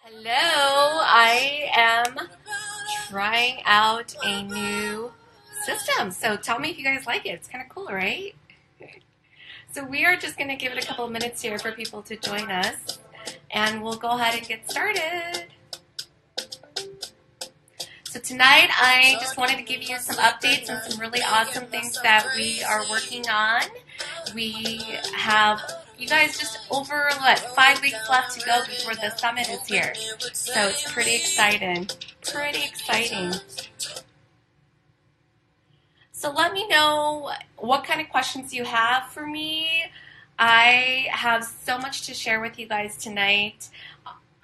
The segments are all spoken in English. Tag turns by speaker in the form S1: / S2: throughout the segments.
S1: Hello, I am trying out a new system. So tell me if you guys like it. It's kind of cool, right? So we are just going to give it a couple of minutes here for people to join us, and we'll go ahead and get started. So tonight I just wanted to give you some updates on some really awesome things that we are working on. We have, you guys, just over, 5 weeks left to go before the summit is here. So it's pretty exciting. Pretty exciting. So let me know what kind of questions you have for me. I have so much to share with you guys tonight.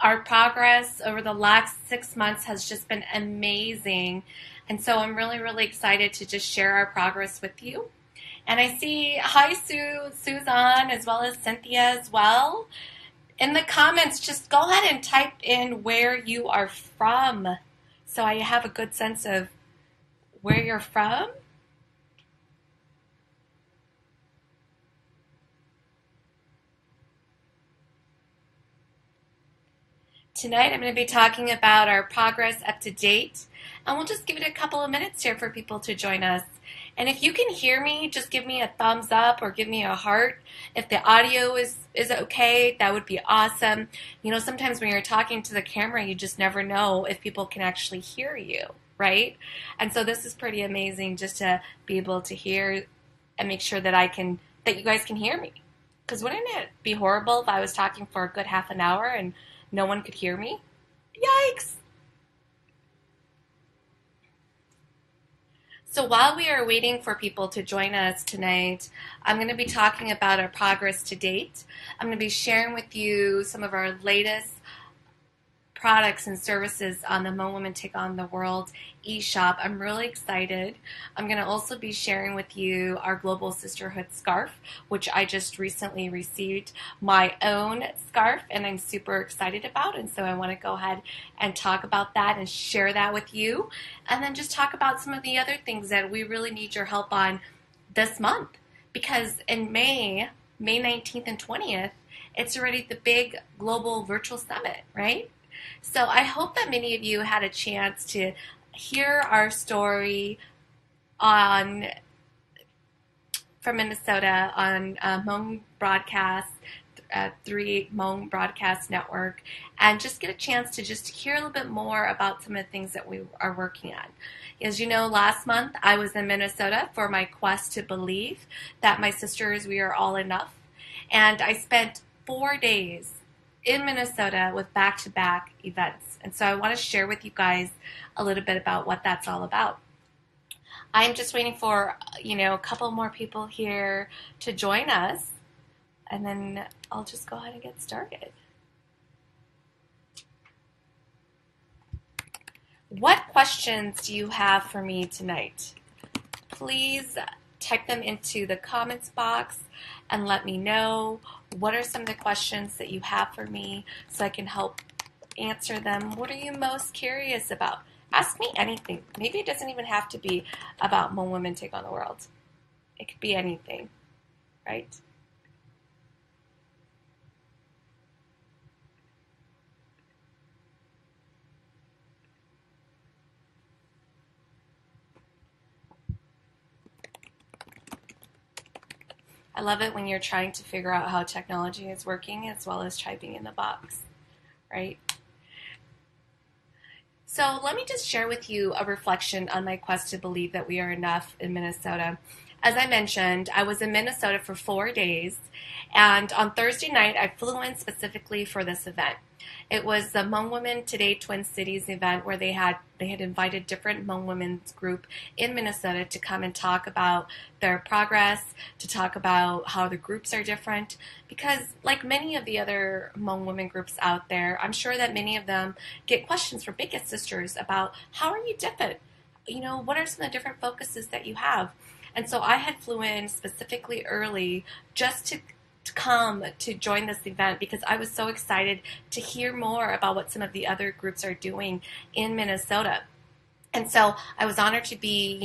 S1: Our progress over the last 6 months has just been amazing. And so I'm really, really excited to just share our progress with you. And I see, hi Sue, Sue's on, as well as Cynthia as well. In the comments, just go ahead and type in where you are from, so I have a good sense of where you're from. Tonight I'm going to be talking about our progress up to date, and we'll just give it a couple of minutes here for people to join us. And if you can hear me, just give me a thumbs up or give me a heart. If the audio is okay, that would be awesome. You know, sometimes when you're talking to the camera, you just never know if people can actually hear you, right? And so this is pretty amazing just to be able to hear and make sure that that you guys can hear me. Because wouldn't it be horrible if I was talking for a good half an hour and no one could hear me? Yikes! So while we are waiting for people to join us tonight, I'm going to be talking about our progress to date. I'm going to be sharing with you some of our latest products and services on the Hmong Women Take on the World eShop. I'm really excited. I'm going to also be sharing with you our Global Sisterhood scarf, which I just recently received my own scarf, and I'm super excited about. And so I want to go ahead and talk about that and share that with you. And then just talk about some of the other things that we really need your help on this month. Because in May 19th and 20th, it's already the big global virtual summit, right? So I hope that many of you had a chance to hear our story on from Minnesota on Hmong Broadcast, 3 Hmong Broadcast Network, and just get a chance to just hear a little bit more about some of the things that we are working on. As you know, last month I was in Minnesota for my quest to believe that my sisters, we are all enough. And I spent 4 days in Minnesota with back-to-back events. And so I want to share with you guys a little bit about what that's all about. I'm just waiting for, a couple more people here to join us, and then I'll just go ahead and get started. What questions do you have for me tonight? Please type them into the comments box and let me know what are some of the questions that you have for me so I can help answer them. What are you most curious about? Ask me anything. Maybe it doesn't even have to be about Hmong Women Take on the World. It could be anything, right? I love it when you're trying to figure out how technology is working as well as typing in the box, right? So let me just share with you a reflection on my quest to believe that we are enough in Minnesota. As I mentioned, I was in Minnesota for 4 days, and on Thursday night, I flew in specifically for this event. It was the Hmong Women Today Twin Cities event where they had invited different Hmong women's group in Minnesota to come and talk about their progress, to talk about how the groups are different. Because like many of the other Hmong women groups out there, I'm sure that many of them get questions from Biggest Sisters about how are you different? What are some of the different focuses that you have? And so I had flew in specifically early just to come to join this event because I was so excited to hear more about what some of the other groups are doing in Minnesota. And so I was honored to be,